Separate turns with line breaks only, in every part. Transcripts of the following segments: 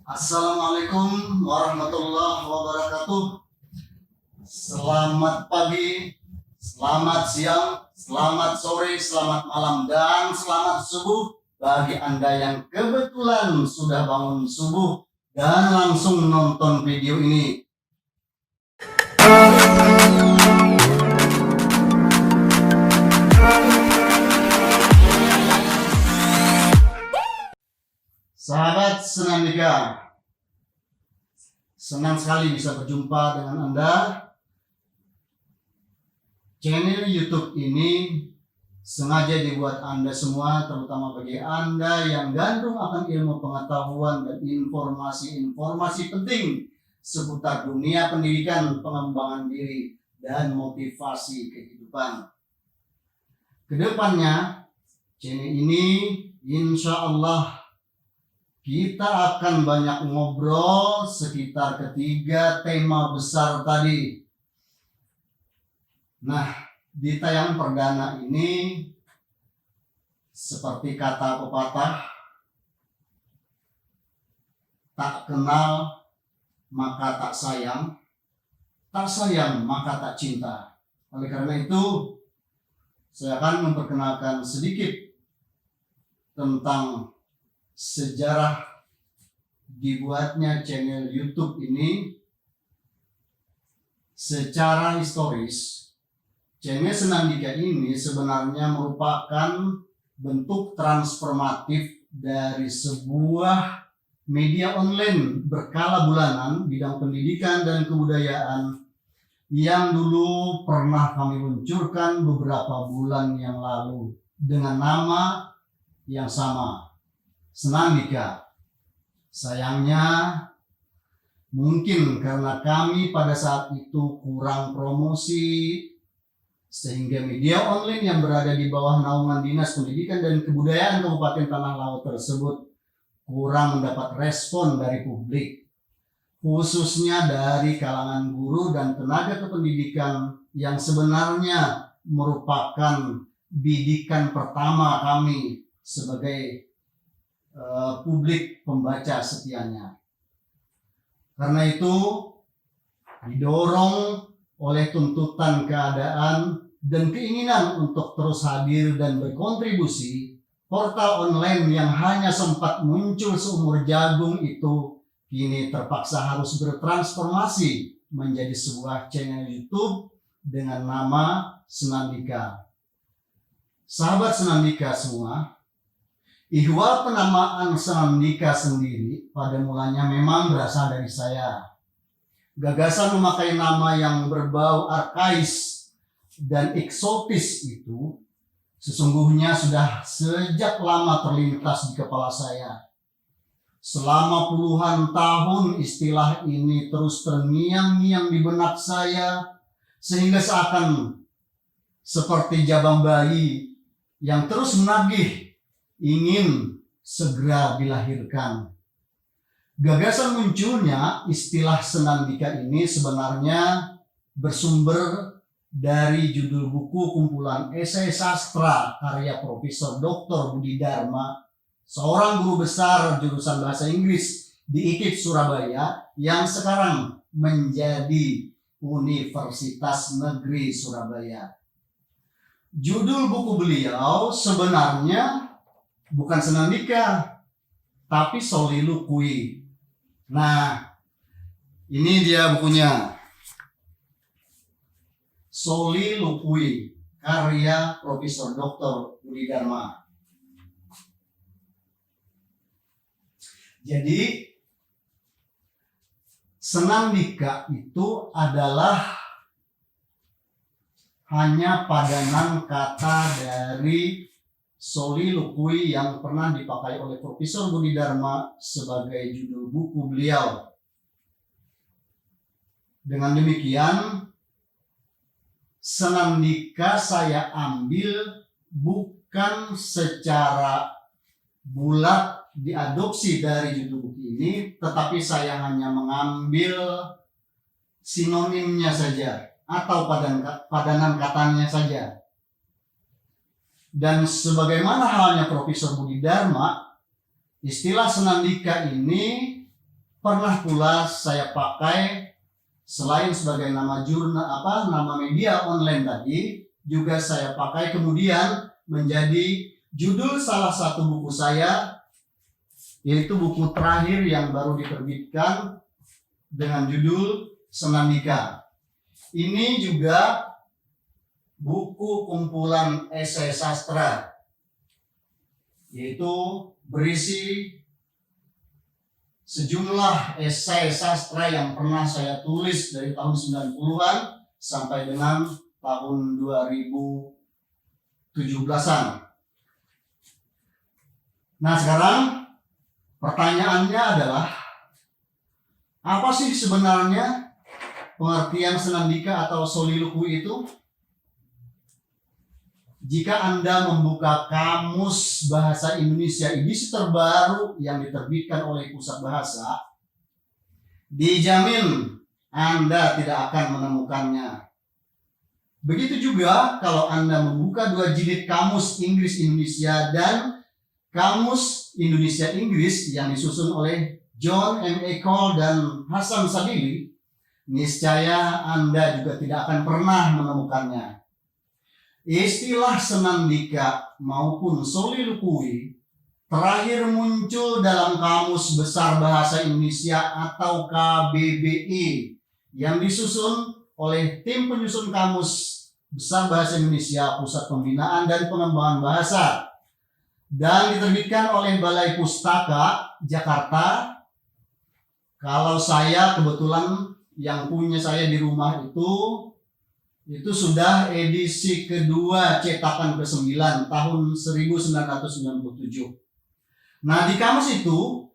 Assalamualaikum warahmatullahi wabarakatuh. Selamat pagi, selamat siang, selamat sore, selamat malam, dan selamat subuh bagi Anda yang kebetulan sudah bangun subuh dan langsung nonton video ini. Sahabat Senandika, senang sekali bisa berjumpa dengan Anda. Channel YouTube ini sengaja dibuat Anda semua, terutama bagi Anda yang gandrung akan ilmu pengetahuan dan informasi-informasi penting seputar dunia pendidikan, pengembangan diri, dan motivasi kehidupan. Kedepannya, channel ini insya Allah kita akan banyak ngobrol sekitar ketiga tema besar tadi. Nah, di tayangan perdana ini, seperti kata pepatah, tak kenal maka tak sayang maka tak cinta. Oleh karena itu, saya akan memperkenalkan sedikit tentang sejarah dibuatnya channel YouTube ini. Secara historis, channel Senandika ini sebenarnya merupakan bentuk transformatif dari sebuah media online berkala bulanan bidang pendidikan dan kebudayaan yang dulu pernah kami luncurkan beberapa bulan yang lalu dengan nama yang sama, Senandika. Sayangnya, mungkin karena kami pada saat itu kurang promosi, sehingga media online yang berada di bawah naungan Dinas Pendidikan dan Kebudayaan Kabupaten Tanah Laut tersebut kurang mendapat respon dari publik, khususnya dari kalangan guru dan tenaga kependidikan yang sebenarnya merupakan bidikan pertama kami sebagai publik pembaca setianya. Karena itu, didorong oleh tuntutan keadaan dan keinginan untuk terus hadir dan berkontribusi, portal online yang hanya sempat muncul seumur jagung itu kini terpaksa harus bertransformasi menjadi sebuah channel YouTube dengan nama Senandika. Sahabat Senandika semua, ihwal penamaan Senandika sendiri pada mulanya memang berasal dari saya. Gagasan memakai nama yang berbau arkais dan eksotis itu sesungguhnya sudah sejak lama terlintas di kepala saya. Selama puluhan tahun istilah ini terus terngiang-ngiang di benak saya, sehingga seakan seperti jabang bayi yang terus menagih ingin segera dilahirkan. Gagasan munculnya istilah Senandika ini sebenarnya bersumber dari judul buku kumpulan esai sastra karya Profesor Dr. Budi Dharma, seorang guru besar jurusan bahasa Inggris di IKIP Surabaya yang sekarang menjadi Universitas Negeri Surabaya. Judul buku beliau sebenarnya bukan Senandika, tapi Soliloquy. Nah, ini dia bukunya. Soliloquy, karya Profesor Dr. Budi Dharma. Jadi, Senandika itu adalah hanya padanan kata dari Soliloquy yang pernah dipakai oleh Profesor Budi Dharma sebagai judul buku beliau. Dengan demikian, Senandika saya ambil bukan secara bulat diadopsi dari judul buku ini, tetapi saya hanya mengambil sinonimnya saja atau padanan katanya saja. Dan sebagaimana halnya Profesor Budi Dharma, istilah Senandika ini pernah pula saya pakai selain sebagai nama nama media online tadi, juga saya pakai kemudian menjadi judul salah satu buku saya, yaitu buku terakhir yang baru diterbitkan dengan judul Senandika. Ini juga buku kumpulan esai sastra, yaitu berisi sejumlah esai sastra yang pernah saya tulis dari tahun 90-an sampai dengan tahun 2017-an. Nah, sekarang pertanyaannya adalah, apa sih sebenarnya pengertian Senandika atau soliloquy itu? Jika Anda membuka Kamus Bahasa Indonesia edisi terbaru yang diterbitkan oleh Pusat Bahasa, dijamin Anda tidak akan menemukannya. Begitu juga kalau Anda membuka 2 jilid Kamus Inggris Indonesia dan Kamus Indonesia Inggris yang disusun oleh John M. Cole dan Hasan Sadili, niscaya Anda juga tidak akan pernah menemukannya. Istilah senandika maupun soliloquy terakhir muncul dalam Kamus Besar Bahasa Indonesia atau KBBI yang disusun oleh tim penyusun Kamus Besar Bahasa Indonesia Pusat Pembinaan dan Pengembangan Bahasa dan diterbitkan oleh Balai Pustaka Jakarta. Kalau saya kebetulan yang punya saya di rumah itu sudah edisi kedua cetakan ke-9 tahun 1997. Nah, di kamus itu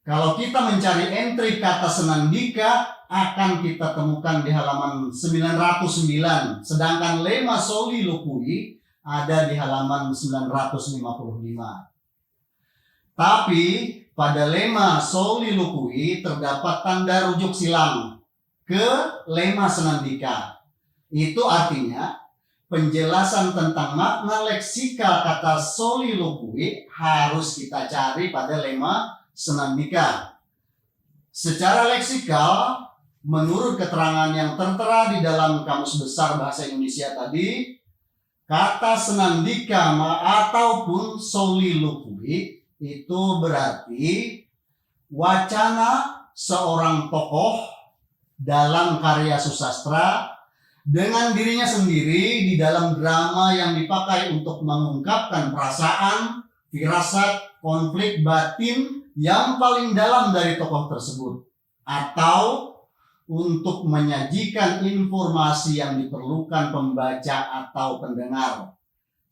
kalau kita mencari entry kata senandika akan kita temukan di halaman 909, sedangkan lemma soliloquy ada di halaman 955. Tapi pada lemma soliloquy terdapat tanda rujuk silang ke lemma senandika. Itu artinya penjelasan tentang makna leksikal kata soliloquy harus kita cari pada lemma senandika. Secara leksikal, menurut keterangan yang tertera di dalam Kamus Besar Bahasa Indonesia tadi, kata senandika ataupun soliloquy itu berarti wacana seorang tokoh dalam karya susastra dengan dirinya sendiri di dalam drama yang dipakai untuk mengungkapkan perasaan, firasat, konflik batin yang paling dalam dari tokoh tersebut, atau untuk menyajikan informasi yang diperlukan pembaca atau pendengar.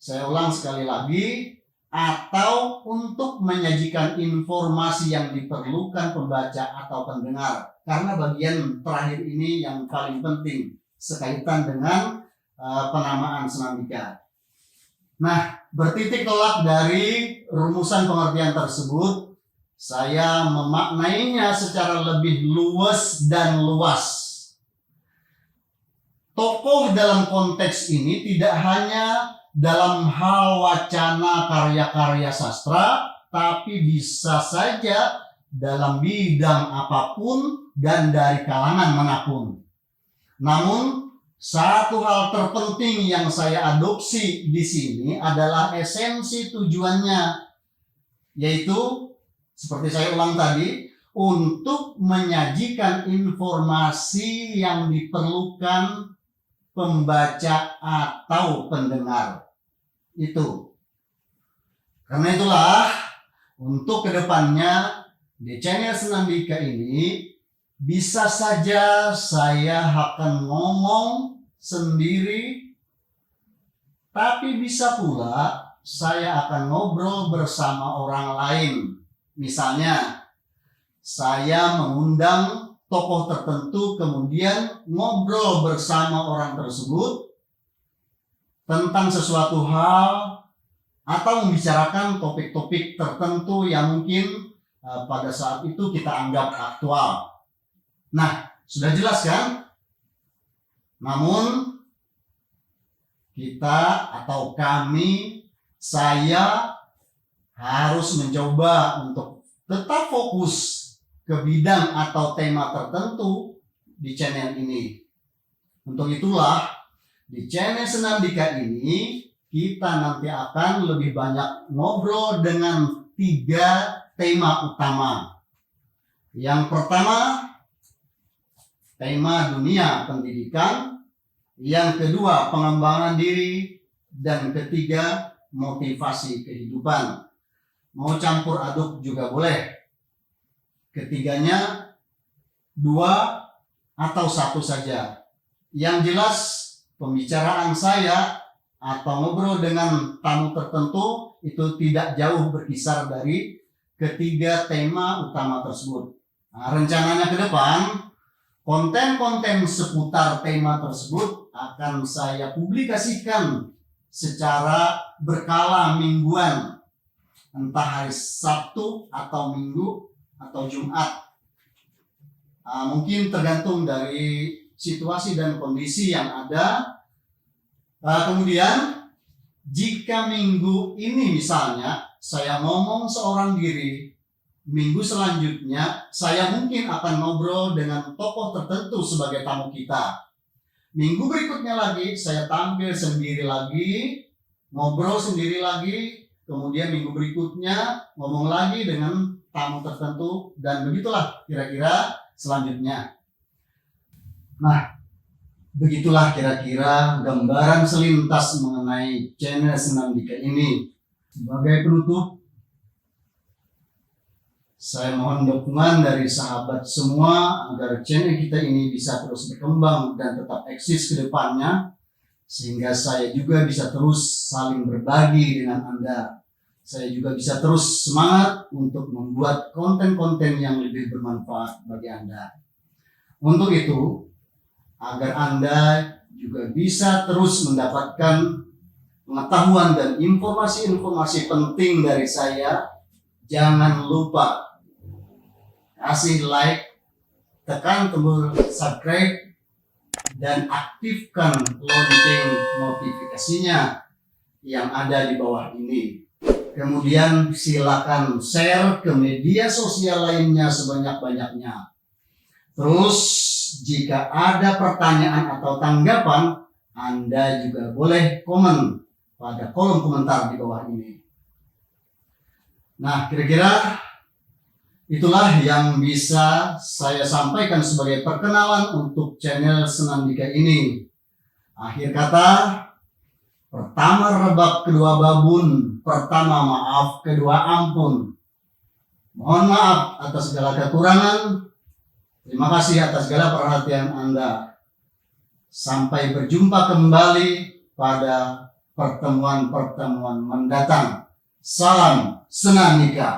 Saya ulang sekali lagi, atau untuk menyajikan informasi yang diperlukan pembaca atau pendengar. Karena bagian terakhir ini yang paling penting sekaitan dengan penamaan senandika. Nah, bertitik tolak dari rumusan pengertian tersebut, saya memaknainya secara lebih luas dan luas. Tokoh dalam konteks ini tidak hanya dalam hal wacana karya-karya sastra, tapi bisa saja dalam bidang apapun dan dari kalangan manapun. Namun, satu hal terpenting yang saya adopsi di sini adalah esensi tujuannya, yaitu seperti saya ulang tadi, untuk menyajikan informasi yang diperlukan pembaca atau pendengar. Itu. Karena itulah, untuk kedepannya di channel Senandika ini bisa saja saya akan ngomong sendiri, tapi bisa pula saya akan ngobrol bersama orang lain. Misalnya, saya mengundang tokoh tertentu, kemudian ngobrol bersama orang tersebut tentang sesuatu hal atau membicarakan topik-topik tertentu yang mungkin pada saat itu kita anggap aktual. Nah, sudah jelas kan? Namun kita atau kami, saya harus mencoba untuk tetap fokus ke bidang atau tema tertentu di channel ini. Untuk itulah di channel Senandika ini kita nanti akan lebih banyak ngobrol dengan 3 tema utama. Yang pertama, tema dunia pendidikan. Yang kedua, pengembangan diri. Dan ketiga, motivasi kehidupan. Mau campur aduk juga boleh. Ketiganya 2 atau 1 saja. Yang jelas pembicaraan saya atau ngobrol dengan tamu tertentu itu tidak jauh berkisar dari ketiga tema utama tersebut. Nah, rencananya ke depan konten-konten seputar tema tersebut akan saya publikasikan secara berkala mingguan, entah hari Sabtu atau Minggu atau Jumat. Mungkin tergantung dari situasi dan kondisi yang ada. Kemudian jika minggu ini misalnya saya ngomong seorang diri, minggu selanjutnya saya mungkin akan ngobrol dengan tokoh tertentu sebagai tamu kita. Minggu berikutnya lagi saya tampil sendiri lagi, ngobrol sendiri lagi, kemudian minggu berikutnya ngomong lagi dengan tamu tertentu, dan begitulah kira-kira selanjutnya. Nah, begitulah kira-kira gambaran selintas mengenai channel Senandika ini. Sebagai penutup, saya mohon dukungan dari sahabat semua agar channel kita ini bisa terus berkembang dan tetap eksis ke depannya, sehingga saya juga bisa terus saling berbagi dengan Anda. Saya juga bisa terus semangat untuk membuat konten-konten yang lebih bermanfaat bagi Anda. Untuk itu, agar Anda juga bisa terus mendapatkan pengetahuan dan informasi-informasi penting dari saya, jangan lupa kasih like, tekan tombol subscribe, dan aktifkan lonceng notifikasinya yang ada di bawah ini. Kemudian silakan share ke media sosial lainnya sebanyak-banyaknya. Terus jika ada pertanyaan atau tanggapan, Anda juga boleh komen pada kolom komentar di bawah ini. Nah, kira-kira itulah yang bisa saya sampaikan sebagai perkenalan untuk channel Senandika ini. Akhir kata, pertama rebab, kedua babun, pertama maaf, kedua ampun. Mohon maaf atas segala kekurangan. Terima kasih atas segala perhatian Anda. Sampai berjumpa kembali pada pertemuan-pertemuan mendatang. Salam Senandika.